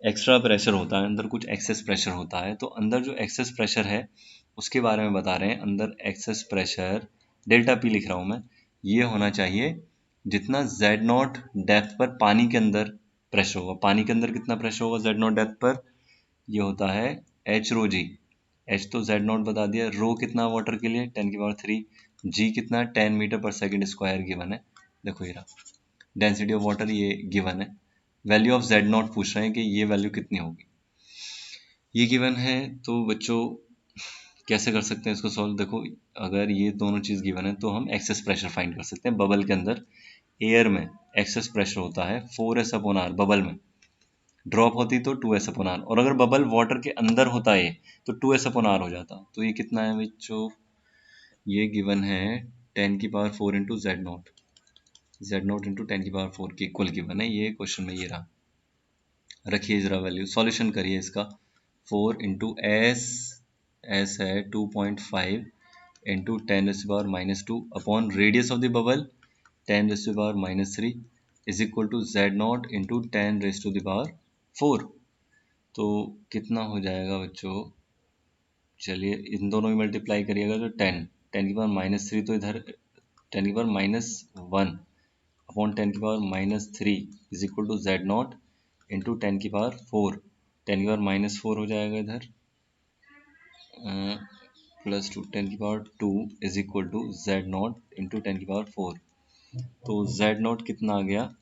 एक्स्ट्रा प्रेशर होता है, अंदर कुछ एक्सेस प्रेशर होता है। तो अंदर जो एक्सेस प्रेशर है उसके बारे में बता रहे हैं, अंदर एक्सेस प्रेशर डेल्टा पी लिख रहा हूँ मैं, ये होना चाहिए जितना जेड नॉट डेप्थ पर पानी के अंदर प्रेशर होगा। पानी के अंदर कितना प्रेशर होगा जेड नॉट डेप्थ पर, ये होता है एच रो जी। एच तो जेड नॉट बता दिया, रो कितना वाटर के लिए 10⁻3, जी कितना 10 metre per second square given है। देखो ये रहा डेंसिटी ऑफ वाटर, ये गिवन है। वैल्यू ऑफ जेड नॉट पूछ रहे हैं कि ये वैल्यू कितनी होगी, ये गिवन है। तो बच्चों कैसे कर सकते हैं इसको सॉल्व, देखो अगर ये दोनों चीज़ गिवन है तो हम एक्सेस प्रेशर फाइंड कर सकते हैं। बबल के अंदर एयर में एक्सेस प्रेशर होता है 4s/r, बबल में ड्रॉप होती तो 2s/r, और अगर बबल वाटर के अंदर होता है तो 2s/r हो जाता। तो ये कितना है बच्चों, ये गिवन है 10⁻⁴ इंटू जेड नॉट इंटू 10⁻⁴ के इक्वल गिवन है। ये क्वेश्चन में ये रहा, रखिए ज़रा वैल्यू, सॉल्यूशन करिए इसका। 4 इंटू एस है 2.5 into 10⁻⁻² upon radius of the bubble 10⁻⁻³ is equal to Z nought into 10⁻⁴। तो कितना हो जाएगा बच्चों, चलिए इन दोनों में मल्टीप्लाई करिएगा तो 10⁻⁻³ तो इधर 10⁻⁻1 upon 10⁻⁻³ is equal to Z nought into 10⁻⁴, 10⁻⁻4 हो जाएगा इधर, plus 10⁻2 is equal to Z nought into 10⁻⁴। तो जेड नॉट कितना आ गया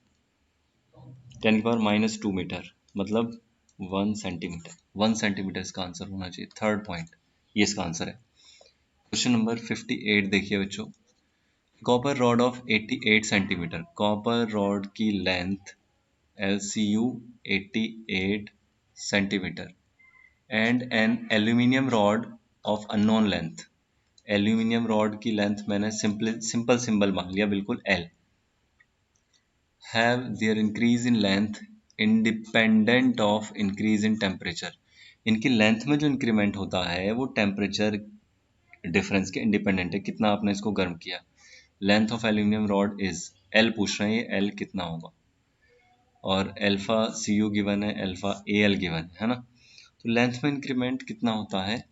10⁻⁻2 मीटर, मतलब 1 सेंटीमीटर। 1 सेंटीमीटर इसका आंसर होना चाहिए, थर्ड पॉइंट ये इसका आंसर है। क्वेश्चन नंबर 58 देखिए बच्चों, copper rod of 88 centimetre, copper rod की length LCU 88 centimetre and an aluminium rod of unknown length, aluminium rod की लेंथ मैंने सिंपल सिंबल मान लिया बिल्कुल L, have their increase in length independent of increase in temperature. इनकी लेंथ में जो इंक्रीमेंट होता है वो टेम्परेचर डिफरेंस के इंडिपेंडेंट है, कितना आपने इसको गर्म किया। Length of aluminium rod is L पूछ रहे हैं, ये L कितना होगा, और अल्फा CU गिवन है, अल्फा AL गिवन है ना। तो लेंथ में इंक्रीमेंट कितना होता है,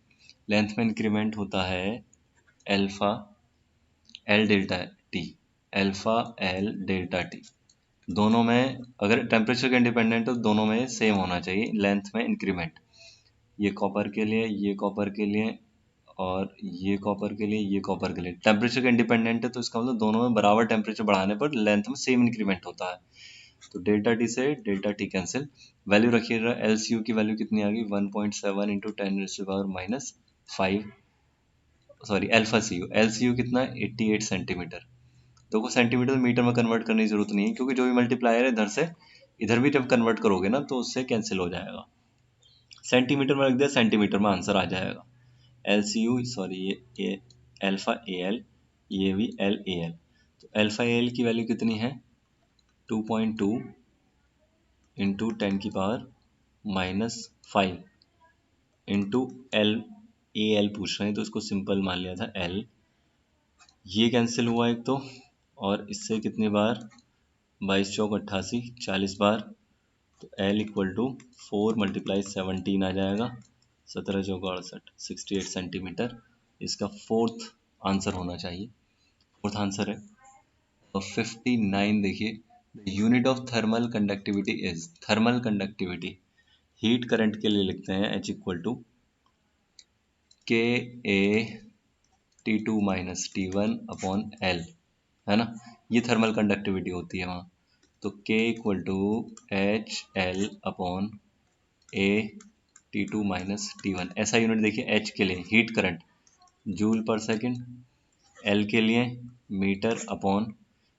लेंथ में इंक्रीमेंट होता है alpha L delta T, alpha L delta T. दोनों में अगर टेम्परेचर का इंडिपेंडेंट हो दोनों में सेम होना चाहिए लेंथ में इंक्रीमेंट। ये कॉपर के लिए, ये कॉपर के लिए, और ये कॉपर के लिए, ये कॉपर के लिए टेम्परेचर का इंडिपेंडेंट है, तो इसका मतलब दोनों में बराबर टेम्परेचर बढ़ाने पर लेंथ में सेम इंक्रीमेंट होता है। तो डेल्टा टी से डेल्टा टी कैंसिल, वैल्यू रखिएगा। LCU की वैल्यू कितनी आ गई 1.7 into 10⁻⁻5, sorry alpha CU, LCU कितना है 88 सेंटीमीटर। देखो सेंटीमीटर मीटर में कन्वर्ट करने की जरूरत नहीं है, क्योंकि जो भी मल्टीप्लायर है इधर से इधर भी जब कन्वर्ट करोगे ना तो उससे कैंसिल हो जाएगा। सेंटीमीटर में रख दिया, सेंटीमीटर में आंसर आ जाएगा। LCU सॉरी ये अल्फा AL, ये भी LAL। तो अल्फा AL की वैल्यू कितनी है 2.2 इंटू 10⁻⁻5 इंटू LAL पूछ रहे हैं तो इसको सिंपल मान लिया था L। ये कैंसिल हुआ एक तो, और इससे कितनी बार 22 चौक 88, 40 बार तो L इक्वल टू 4 × 17 आ जाएगा, 17 चौका 68, 68 सेंटीमीटर। इसका फोर्थ आंसर होना चाहिए, फोर्थ आंसर है। और 59 देखिए, the unit of thermal conductivity is, thermal conductivity heat current के लिए लिखते हैं H इक्वल टू के ए T2 minus T1 upon L, है ना, ये थर्मल कंडक्टिविटी होती है वहाँ। तो K equal to H L upon A T2 minus T1। ऐसा यूनिट देखिए, H के लिए heat current joule per second, L के लिए मीटर अपॉन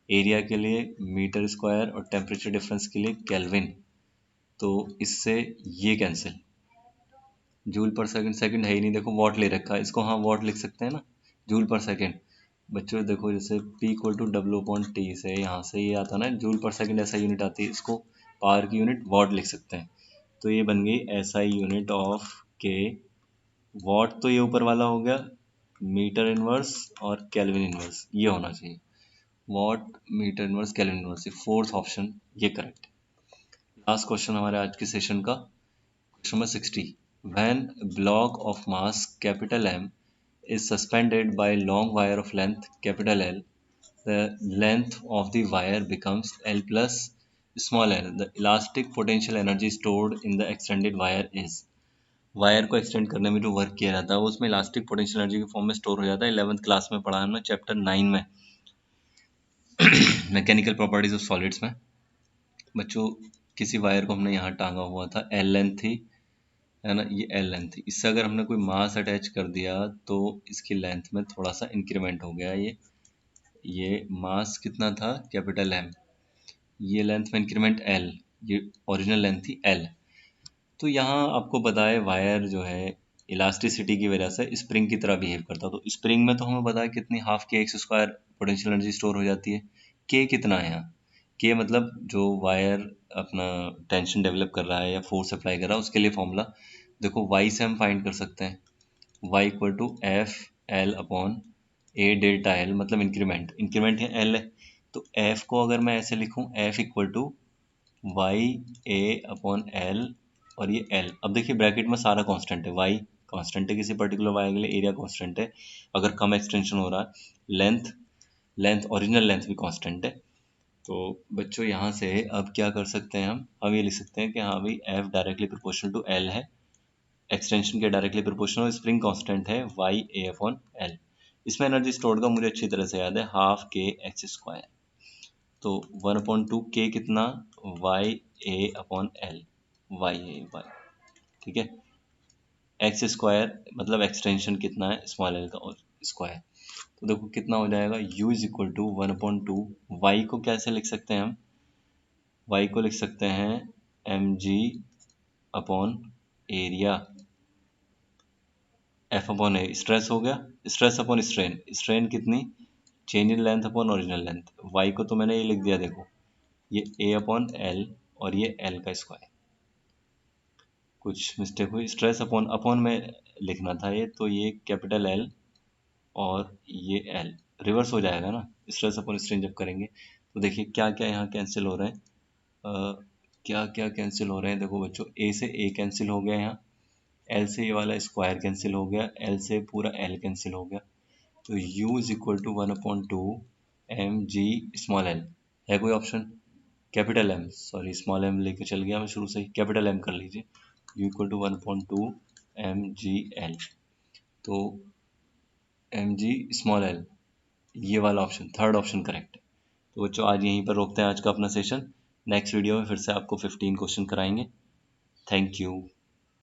एरिया के लिए मीटर स्क्वायर और टेम्परेचर डिफरेंस के लिए केल्विन। तो इससे ये cancel, joule per second, second है ही नहीं, देखो वॉट ले रखा है, इसको हाँ वॉट लिख सकते हैं ना, जूल पर सेकंड। बच्चों देखो जैसे P equal to W upon T से यहाँ से ये आता ना, जूल पर सेकंड ऐसा यूनिट आती है, इसको पावर की यूनिट वॉट लिख सकते हैं। तो ये बन गई ऐसा यूनिट ऑफ के वॉट, तो ये ऊपर वाला हो गया मीटर इनवर्स और केल्विन इनवर्स, ये होना चाहिए watt meter inverse kelvin inverse, fourth option ये करेक्ट। लास्ट क्वेश्चन हमारे आज के सेशन का, question number 60। When a block of mass capital M is suspended by long wire of length capital L, the length of the wire becomes L plus small l. The elastic potential energy stored in the extended wire is, wire को एक्सटेंड करने में जो वर्क किया जाता है वो उसमें इलास्टिक पोटेंशियल एनर्जी के फॉर्म में स्टोर हो जाता है। 11th क्लास में पढ़ा है हमने, चैप्टर 9 में, मैकेनिकल प्रॉपर्टीज ऑफ सॉलिड्स में। बच्चों किसी वायर को हमने यहाँ टांगा हुआ था, एल लेंथ थी, है ना, ये एल लेंथ थी। इससे अगर हमने कोई मास अटैच कर दिया तो इसकी लेंथ में थोड़ा सा इंक्रीमेंट हो गया। ये मास कितना था, कैपिटल एम, ये लेंथ में इंक्रीमेंट एल, ये ओरिजिनल लेंथ थी एल। तो यहाँ आपको पता है वायर जो है इलास्टिसिटी की वजह से स्प्रिंग की तरह बिहेव करता, तो स्प्रिंग में तो हमें पता है कितनी हाफ के x square potential energy store हो जाती है। के कितना है यहाँ, के मतलब जो वायर अपना टेंशन डेवलप कर रहा है या फोर्स अप्लाई कर रहा है उसके लिए फॉर्मूला देखो, वाई से हम फाइंड कर सकते हैं, Y equal to F L upon A delta L, मतलब इंक्रीमेंट, इंक्रीमेंट है एल है। तो एफ को अगर मैं ऐसे लिखूं, F equal to Y A upon L और ये एल। अब देखिए ब्रैकेट में सारा कांस्टेंट है, वाई कांस्टेंट है किसी पर्टिकुलर वाई के लिए, एरिया कांस्टेंट है, अगर कम एक्सटेंशन हो रहा है, लेंथ ओरिजिनल लेंथ भी कांस्टेंट है। तो बच्चों यहाँ से अब क्या कर सकते हैं, हम ये लिख सकते हैं कि हाँ भाई F directly proportional to L है, एक्सटेंशन के डायरेक्टली प्रोपोर्शनल, स्प्रिंग कांस्टेंट है वाई ए अपॉन एल। इसमें एनर्जी स्टोर्ड का मुझे अच्छी तरह से याद है, हाफ के एक्स स्क्वायर। तो 1/2 के कितना, Y A upon L, Y A Y, ठीक है। एक्स स्क्वायर मतलब एक्सटेंशन कितना है, स्मॉल एल का स्क्वायर। तो देखो कितना हो जाएगा, u is equal to 1/2, Y को कैसे लिख सकते हैं हम, वाई को लिख सकते हैं M G upon area, F upon A, stress हो गया, स्ट्रेस अपॉन स्ट्रेन, स्ट्रेन कितनी, change in length upon original length. Y को तो मैंने ये लिख दिया देखो, ये ए अपॉन एल और ये एल का स्क्वायर, कुछ मिस्टेक हुई, स्ट्रेस अपॉन अपॉन में लिखना था ये, तो ये कैपिटल एल और ये एल रिवर्स हो जाएगा ना, स्ट्रेस अपॉन स्ट्रेन जब करेंगे। तो देखिए क्या क्या यहाँ कैंसिल हो रहे हैं, क्या क्या कैंसिल हो रहे हैं, देखो बच्चों ए से ए कैंसिल हो गया, यहाँ एल से ये वाला स्क्वायर कैंसिल हो गया, एल से पूरा एल कैंसिल हो गया। तो u is equal to 1/2 M G small L, है कोई option, capital M, sorry small M लेके चल गया मैं शुरू से ही, कैपिटल एम कर लीजिए, u equal to 1/2 M G L. तो एम जी स्मॉल एल, ये वाला ऑप्शन, थर्ड ऑप्शन करेक्ट है। तो बच्चों आज यहीं पर रोकते हैं आज का अपना सेशन, नेक्स्ट वीडियो में फिर से आपको 15 क्वेश्चन कराएंगे। Thank you.